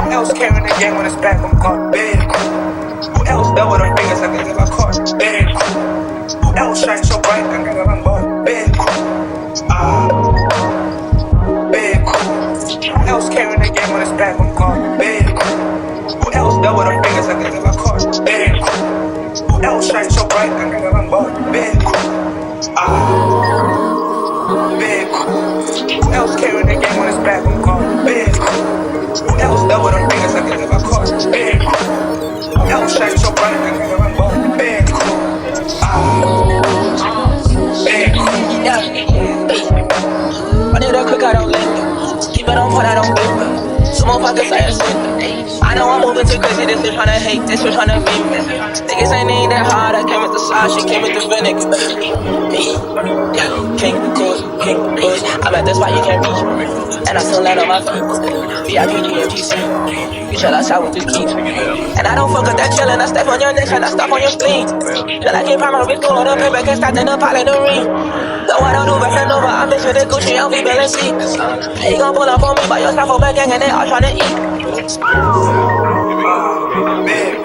Who else carrying the game when it's back? I'm caught big. Who else double them fingers like they got caught big? Who else shine so bright like they got caught big? Big. Who else carrying the game when it's back? I'm caught big. Who else double them fingers like they got caught big? Who else shine so bright like they got caught big? Big. Who else carrying the game when it's back? I'm caught big. Who else double them fingers like they got caught big? Who else shine so bright like they got caught big? Big. I need a quick, I don't linger. Keep it on point, I don't linger. Some more pockets, I ascend. I know I'm moving too crazy, this bitch tryna hate, this bitch tryna beat me. Niggas ain't need that hard, I came with the sauce, she came with the vinegar. King, cool, king, push. I'm at this spot, you can't reach me. And I still land on my feet. VIP, GMTC. You chill outside with this beat. And I don't fuck with that chillin', I step on your neck and I stop on your spleen. Feel like in primary school, on the paper, can't stop in the pilot in the ring. Though I don't do back and over, I'm mixing the Gucci, LV, Blxckie. They gon' pull up on me, but your stuff over gang and they all tryna eat. Big.